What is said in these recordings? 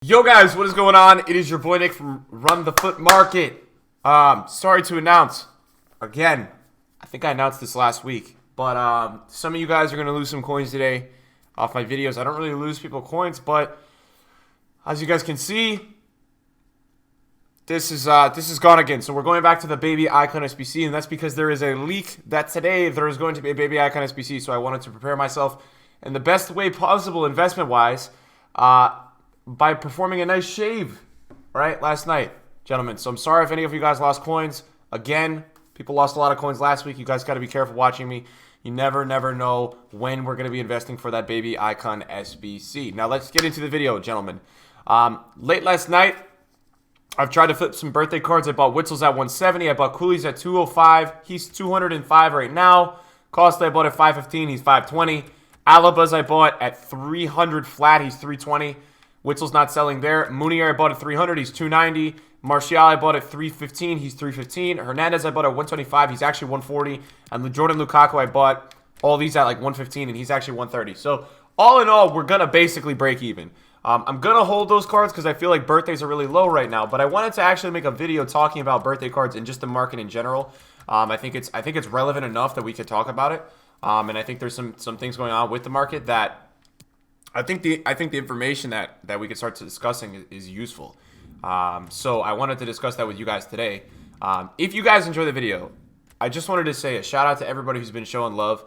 Yo guys, what is going on? It is your boy Nick from Run the Foot Market. Sorry to announce, again, I think I announced this last week, but some of you guys are going to lose some coins today off my videos. I don't really lose people coins, but as you guys can see, this is gone again. So we're going back to the baby icon SBC, and that's because there is a leak that today there is going to be a baby icon SBC, so I wanted to prepare myself in the best way possible investment-wise, by performing a nice shave, right, last night, gentlemen. So I'm sorry if any of you guys lost coins. Again, people lost a lot of coins last week. You guys got to be careful watching me. You never know when we're going to be investing for that baby icon SBC. Now, let's get into the video, gentlemen. Late last night, I've tried to flip some birthday cards. I bought Witzel's at 170. I bought Cooley's at 205. He's 205 right now. Costa, I bought at 515. He's 520. Alaba's I bought at 300 flat. He's 320. Witzel's not selling there. Munier I bought at 300. He's 290. Martial I bought at 315. He's 315. Hernandez I bought at 125. He's actually 140. And Jordan Lukaku I bought all these at like 115, and he's actually 130. So all in all, we're going to basically break even. I'm going to hold those cards because I feel like birthdays are really low right now. But I wanted to actually make a video talking about birthday cards and just the market in general. I think it's relevant enough that we could talk about it. And I think there's some things going on with the market that I think the information that we could start discussing is useful. So I wanted to discuss that with you guys today. If you guys enjoy the video, I just wanted to say a shout out to everybody who's been showing love.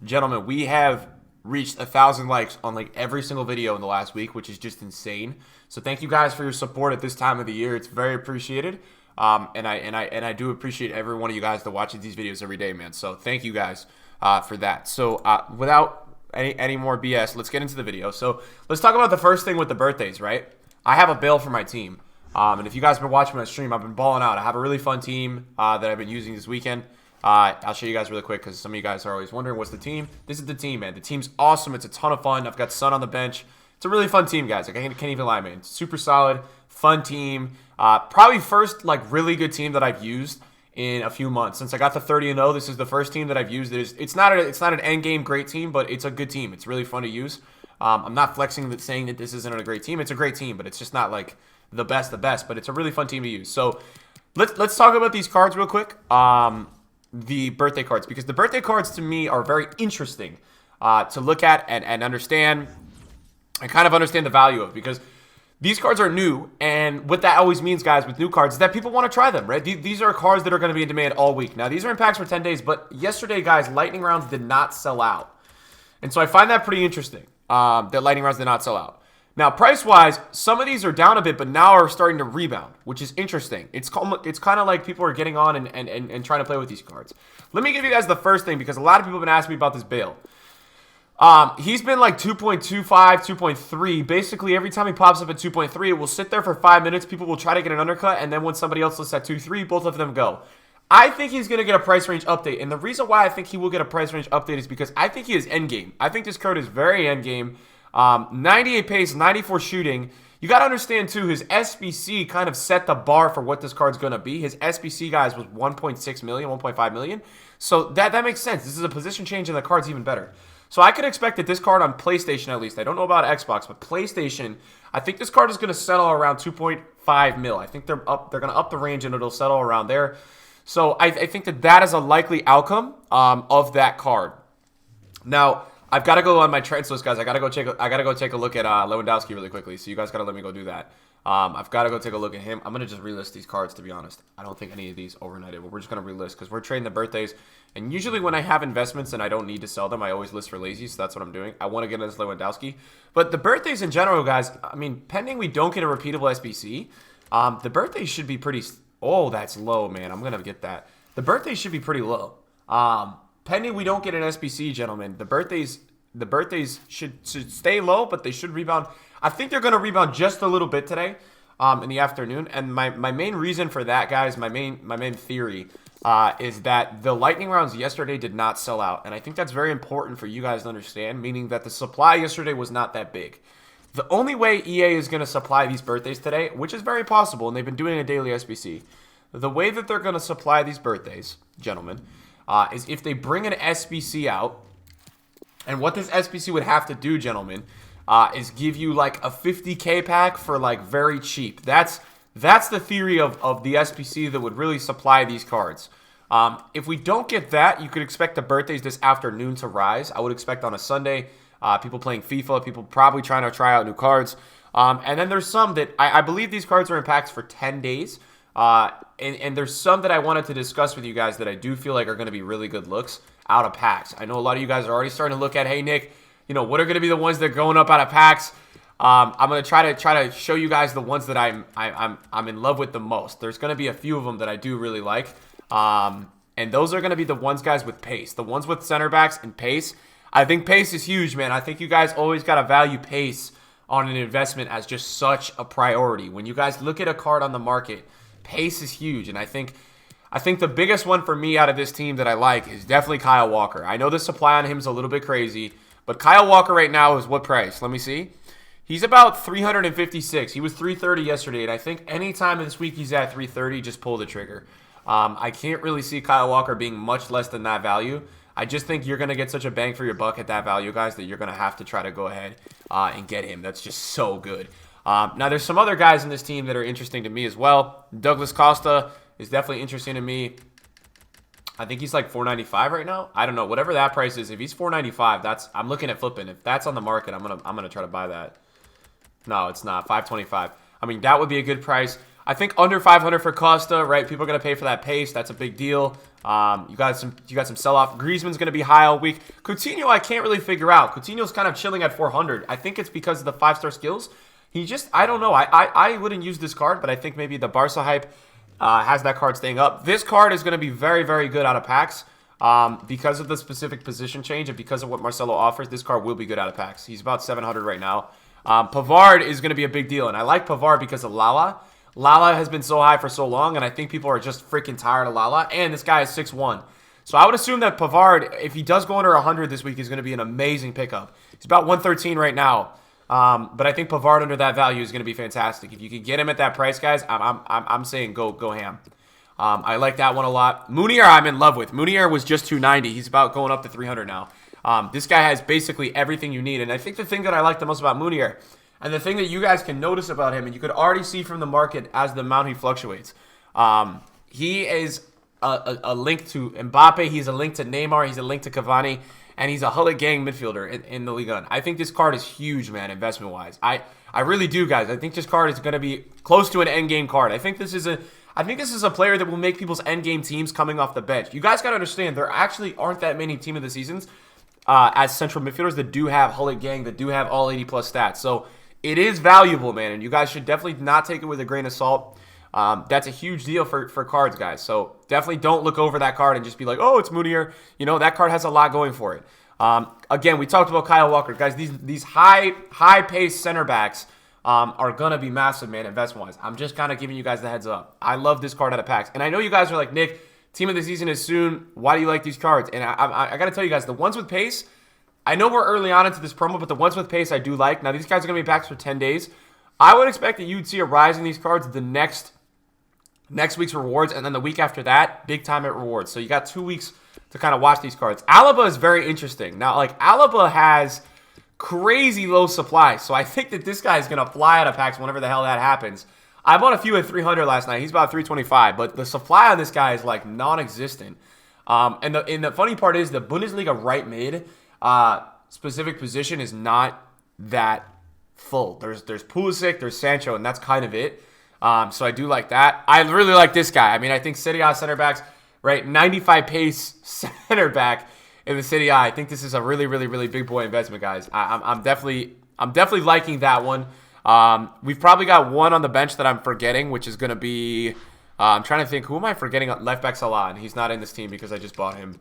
Gentlemen, we have reached 1,000 likes on like every single video in the last week, which is just insane. So thank you guys for your support at this time of the year. It's very appreciated. And I do appreciate every one of you guys that watches these videos every day, man. So thank you guys for that. So without any more BS, let's get into the video. So let's talk about the first thing with the birthdays, right? I have a bail for my team. And if you guys have been watching my stream, I've been balling out. I have a really fun team that I've been using this weekend. I'll show you guys really quick because some of you guys are always wondering what's the team. This is the team, man. The team's awesome. It's a ton of fun. I've got Son on the bench. It's a really fun team, guys. I can't even lie, man. It's super solid, fun team. Probably first like really good team that I've used in a few months. Since I got the 30-0, this is the first team that I've used. It's not an end game great team, but it's a good team. It's really fun to use. I'm not flexing that saying that this isn't a great team. It's a great team, but it's just not like the best, but it's a really fun team to use. So let's talk about these cards real quick. The birthday cards, because the birthday cards to me are very interesting to look at and understand and kind of understand the value of, because these cards are new, and what that always means, guys, with new cards is that people want to try them, right? These are cards that are going to be in demand all week. Now, these are in packs for 10 days, but yesterday, guys, lightning rounds did not sell out. And so I find that pretty interesting, that lightning rounds did not sell out. Now, price-wise, some of these are down a bit, but now are starting to rebound, which is interesting. It's kind of like people are getting on and trying to play with these cards. Let me give you guys the first thing, because a lot of people have been asking me about this Bale. He's been like 2.25, 2.3. Basically, every time he pops up at 2.3, it will sit there for 5 minutes. People will try to get an undercut, and then when somebody else lists at 2.3, both of them go. I think he's going to get a price range update, and the reason why I think he will get a price range update is because I think he is endgame. I think this card is very endgame. 98 pace, 94 shooting. You got to understand, too, his SBC kind of set the bar for what this card's going to be. His SBC, guys, was 1.6 million, 1.5 million. So that makes sense. This is a position change, and the card's even better. So I could expect that this card on PlayStation, at least, I don't know about Xbox, but PlayStation, I think this card is going to settle around 2.5 mil. I think they're going to up the range, and it'll settle around there. So I think that is a likely outcome of that card. Now, I've got to go on my trends list, guys. I got to go take a look at Lewandowski really quickly. So you guys got to let me go do that. I've got to go take a look at him. I'm going to just relist these cards, to be honest. I don't think any of these overnighted, but we're just going to relist because we're trading the birthdays. And usually when I have investments and I don't need to sell them, I always list for lazy, so that's what I'm doing. I want to get into this Lewandowski. But the birthdays in general, guys, I mean, pending we don't get a repeatable SBC, the birthdays should be pretty... Oh, that's low, man. I'm going to get that. The birthdays should be pretty low. Pending we don't get an SBC, gentlemen, the birthdays should stay low, but they should rebound. I think they're going to rebound just a little bit today in the afternoon. And my main reason for that, guys, my main theory is that the lightning rounds yesterday did not sell out. And I think that's very important for you guys to understand, meaning that the supply yesterday was not that big. The only way EA is going to supply these birthdays today, which is very possible, and they've been doing a daily SBC, the way that they're going to supply these birthdays, gentlemen, is if they bring an SBC out. And what this SBC would have to do, gentlemen, is give you like a 50K pack for like very cheap. That's the theory of the SBC that would really supply these cards. If we don't get that, you could expect the birthdays this afternoon to rise. I would expect on a Sunday, people playing FIFA, people probably trying to try out new cards. And then there's some that I believe these cards are in packs for 10 days. And there's some that I wanted to discuss with you guys that I do feel like are going to be really good looks out of packs. I know a lot of you guys are already starting to look at, hey, Nick, what are going to be the ones that are going up out of packs? I'm going to try to show you guys the ones that I'm in love with the most. There's going to be a few of them that I do really like. And those are going to be the ones, guys, with pace. The ones with center backs and pace. I think pace is huge, man. I think you guys always got to value pace on an investment as just such a priority. When you guys look at a card on the market, pace is huge. And I think the biggest one for me out of this team that I like is definitely Kyle Walker. I know the supply on him is a little bit crazy, but Kyle Walker right now is what price? Let me see. He's about 356. He was 330 yesterday, and I think anytime this week he's at 330, just pull the trigger. I can't really see Kyle Walker being much less than that value. I just think you're going to get such a bang for your buck at that value, guys, that you're going to have to try to go ahead and get him. That's just so good. Now, there's some other guys in this team that are interesting to me as well. Douglas Costa is definitely interesting to me. I think he's like $495 right now. I don't know. Whatever that price is, if he's $495, I'm looking at flipping. If that's on the market, I'm gonna try to buy that. No, it's not. $525. I mean, that would be a good price. I think under $500 for Costa, right? People are gonna pay for that pace. That's a big deal. You got some sell-off. Griezmann's gonna be high all week. Coutinho, I can't really figure out. Coutinho's kind of chilling at 400. I think it's because of the 5-star skills. I don't know. I wouldn't use this card, but I think maybe the Barca hype has that card staying up. This card is going to be very, very good out of packs because of the specific position change and because of what Marcelo offers. This card will be good out of packs. He's about 700 right now. Pavard is going to be a big deal, and I like Pavard because of Lala. Lala has been so high for so long, and I think people are just freaking tired of Lala, and this guy is 6'1". So I would assume that Pavard, if he does go under 100 this week, is going to be an amazing pickup. He's about 113 right now. But I think Pavard under that value is going to be fantastic. If you can get him at that price, guys, I'm saying go ham. I like that one a lot. Munier, I'm in love with. Munier was just 290. He's about going up to 300 now. This guy has basically everything you need. And I think the thing that I like the most about Munier, and the thing that you guys can notice about him, and you could already see from the market as the amount he fluctuates, he is a link to Mbappe. He's a link to Neymar. He's a link to Cavani. And he's a Hullet gang midfielder in the Liga. I think this card is huge, man, investment-wise. I really do, guys. I think this card is going to be close to an endgame card. I think this is a player that will make people's endgame teams coming off the bench. You guys got to understand, there actually aren't that many team of the seasons as central midfielders that do have Hullet gang, that do have all 80-plus stats. So it is valuable, man, and you guys should definitely not take it with a grain of salt. That's a huge deal for cards, guys. So definitely don't look over that card and just be like, oh, it's Munier. That card has a lot going for it. Again, we talked about Kyle Walker. Guys, these high-paced center backs are going to be massive, man, investment-wise. I'm just kind of giving you guys the heads up. I love this card out of packs. And I know you guys are like, Nick, team of the season is soon. Why do you like these cards? And I got to tell you guys, the ones with pace, I know we're early on into this promo, but the ones with pace I do like. Now, these guys are going to be packs for 10 days. I would expect that you'd see a rise in these cards the next week's rewards, and then the week after that, big time at rewards. So you got 2 weeks to kind of watch these cards. Alaba is very interesting. Now, Alaba has crazy low supply, so I think that this guy is going to fly out of packs whenever the hell that happens. I bought a few at 300 last night. He's about 325, but the supply on this guy is non-existent. And the funny part is the Bundesliga right mid specific position is not that full. There's Pulisic, there's Sancho, and that's kind of it. So I do like that. I really like this guy. I mean, I think Serie A center backs, right? 95 pace center back in the Serie A. I think this is a really, really, really big boy investment, guys. I'm definitely liking that one. We've probably got one on the bench that I'm forgetting, which is going to be, I'm trying to think, who am I forgetting? Left back Salah, and he's not in this team because I just bought him.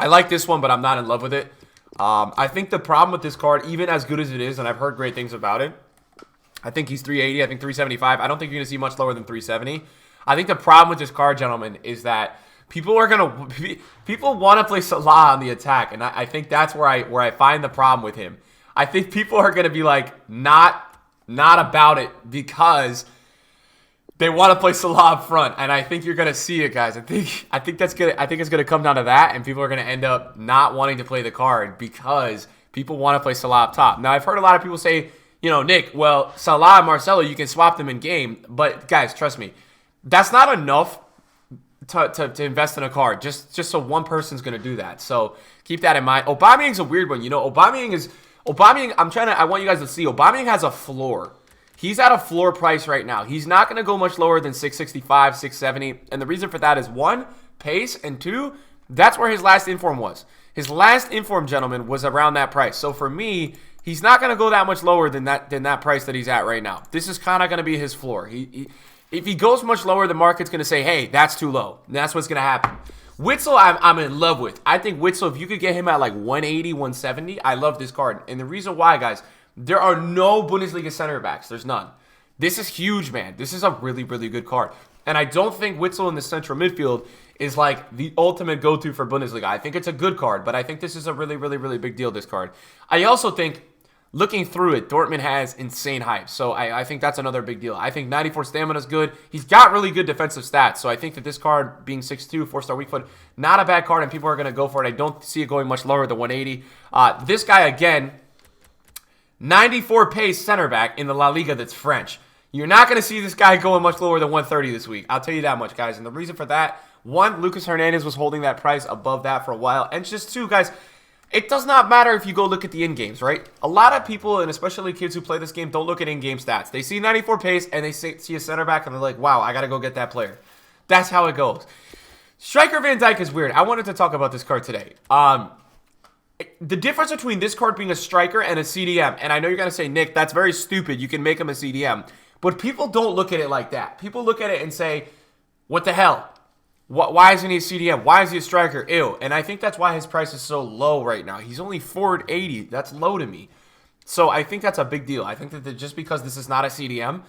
I like this one, but I'm not in love with it. I think the problem with this card, even as good as it is, and I've heard great things about it, I think he's 380. I think 375. I don't think you're going to see much lower than 370. I think the problem with this card, gentlemen, is that people want to play Salah on the attack, and I think that's where I find the problem with him. I think people are going to be not about it because they want to play Salah up front, and I think you're going to see it, guys. I think it's going to come down to that, and people are going to end up not wanting to play the card because People want to play Salah up top. Now, I've heard a lot of people say, you know, Nick, well, Salah and Marcelo, you can swap them in game. But, guys, trust me, that's not enough to invest in a card. Just so one person's going to do that. So, keep that in mind. Aubameyang's a weird one. You know, Aubameyang, I want you guys to see, Aubameyang has a floor. He's at a floor price right now. He's not going to go much lower than 665, 670. And the reason for that is, one, pace, and two, that's where his last inform was. His last inform, gentlemen, was around that price. So for me, he's not going to go that much lower than that price that he's at right now. This is kind of going to be his floor. If he goes much lower, the market's going to say, hey, that's too low. And that's what's going to happen. Witsel, I'm in love with. I think Witsel, if you could get him at like 180, 170, I love this card. And the reason why, guys, there are no Bundesliga center backs. There's none. This is huge, man. This is a really, really good card. And I don't think Witsel in the central midfield is like the ultimate go-to for Bundesliga. I think it's a good card, but I think this is a really, really, really big deal, this card. I also think, looking through it, Dortmund has insane hype. So I think that's another big deal. I think 94 stamina is good. He's got really good defensive stats. So I think that this card, being 6'2", 4-star weak foot, not a bad card, and people are going to go for it. I don't see it going much lower than 180. This guy, again, 94 pace center back in the La Liga that's French. You're not going to see this guy going much lower than 130 this week. I'll tell you that much, guys. And the reason for that, one, Lucas Hernandez was holding that price above that for a while. And just two, guys, it does not matter if you go look at the in-games, right? A lot of people, and especially kids who play this game, don't look at in-game stats. They see 94 pace, and they see a center back, and they're like, wow, I got to go get that player. That's how it goes. Striker Van Dijk is weird. I wanted to talk about this card today. The difference between this card being a striker and a CDM, and I know you're going to say, Nick, that's very stupid. You can make him a CDM. But people don't look at it like that. People look at it and say, what the hell? Why isn't he a CDM? Why is he a striker? Ew. And I think that's why his price is so low right now. He's only 480. That's low to me. So I think that's a big deal. I think that just because this is not a CDM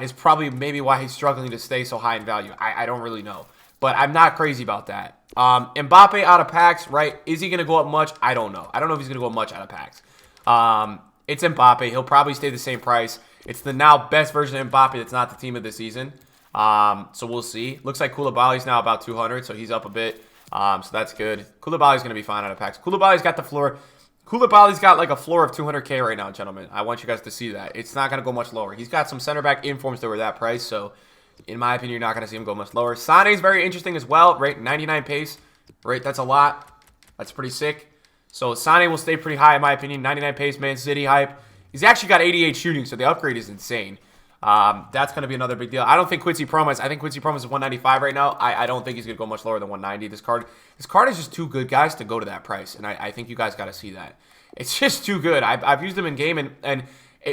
is probably maybe why he's struggling to stay so high in value. I don't really know. But I'm not crazy about that. Mbappe out of packs, right? Is he going to go up much? I don't know. I don't know if he's going to go up much out of packs. It's Mbappe. He'll probably stay the same price. It's the now best version of Mbappe that's not the team of the season. So we'll see. Looks like Koulibaly's now about 200, so he's up a bit. So that's good. Koulibaly's going to be fine out of packs. Koulibaly's got the floor. Koulibaly's got like a floor of 200K right now, gentlemen. I want you guys to see that. It's not going to go much lower. He's got some center back informs that were that price, so in my opinion, you're not going to see him go much lower. Sané's very interesting as well, right? 99 pace, right? That's a lot. That's pretty sick. So Sané will stay pretty high in my opinion. 99 pace, Man City hype. He's actually got 88 shooting, so the upgrade is insane. That's going to be another big deal. I don't think Quincy Promes. I think Quincy Promes is 195 right now. I don't think he's going to go much lower than 190. This card is just too good, guys, to go to that price, and I think you guys got to see that. It's just too good. I've used him in game, and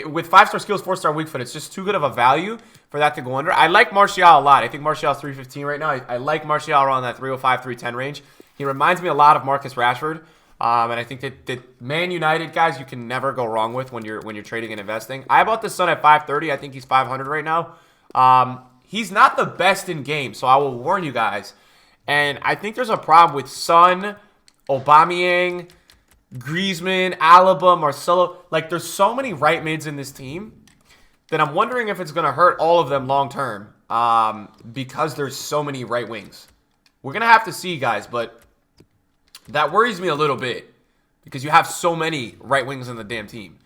with 5-star skills, 4-star weak foot, it's just too good of a value for that to go under. I like Martial a lot. I think Martial's 315 right now. I like Martial around that 305, 310 range. He reminds me a lot of Marcus Rashford. And I think that Man United, guys, you can never go wrong with when you're trading and investing. I bought the Son at 530. I think he's 500 right now. He's not the best in game, so I will warn you guys. And I think there's a problem with Son, Aubameyang, Griezmann, Alaba, Marcelo. Like, there's so many right mids in this team that I'm wondering if it's going to hurt all of them long term because there's so many right wings. We're going to have to see, guys, but that worries me a little bit because you have so many right wings in the damn team.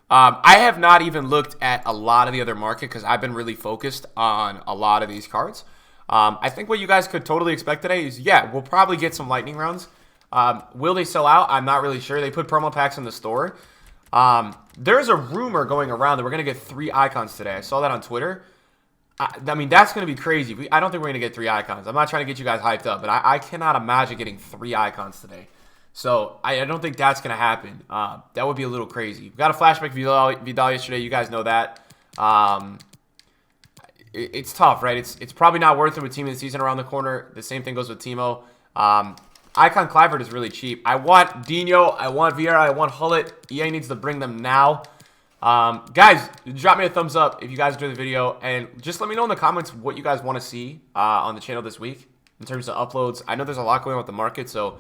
I have not even looked at a lot of the other market because I've been really focused on a lot of these cards. I think what you guys could totally expect today is, yeah, we'll probably get some lightning rounds. Will they sell out? I'm not really sure. They put promo packs in the store. There's a rumor going around that we're going to get 3 icons today. I saw that on Twitter. I mean, that's going to be crazy. I don't think we're going to get 3 icons. I'm not trying to get you guys hyped up, but I cannot imagine getting 3 icons today. So I don't think that's going to happen. That would be a little crazy. We got a flashback Vidal yesterday. You guys know that. It's tough, right? It's probably not worth it with Team of the Season around the corner. The same thing goes with Timo. Icon Clivert is really cheap. I want Dino. I want Vieira. I want Hullet. EA needs to bring them now. Guys, drop me a thumbs up if you guys enjoyed the video, and just let me know in the comments what you guys want to see on the channel this week in terms of uploads. I know there's a lot going on with the market, so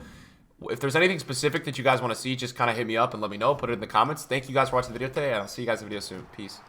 if there's anything specific that you guys want to see, just kind of hit me up and let me know. Put it in the comments. Thank you guys for watching the video today, and I'll see you guys in the video soon. Peace.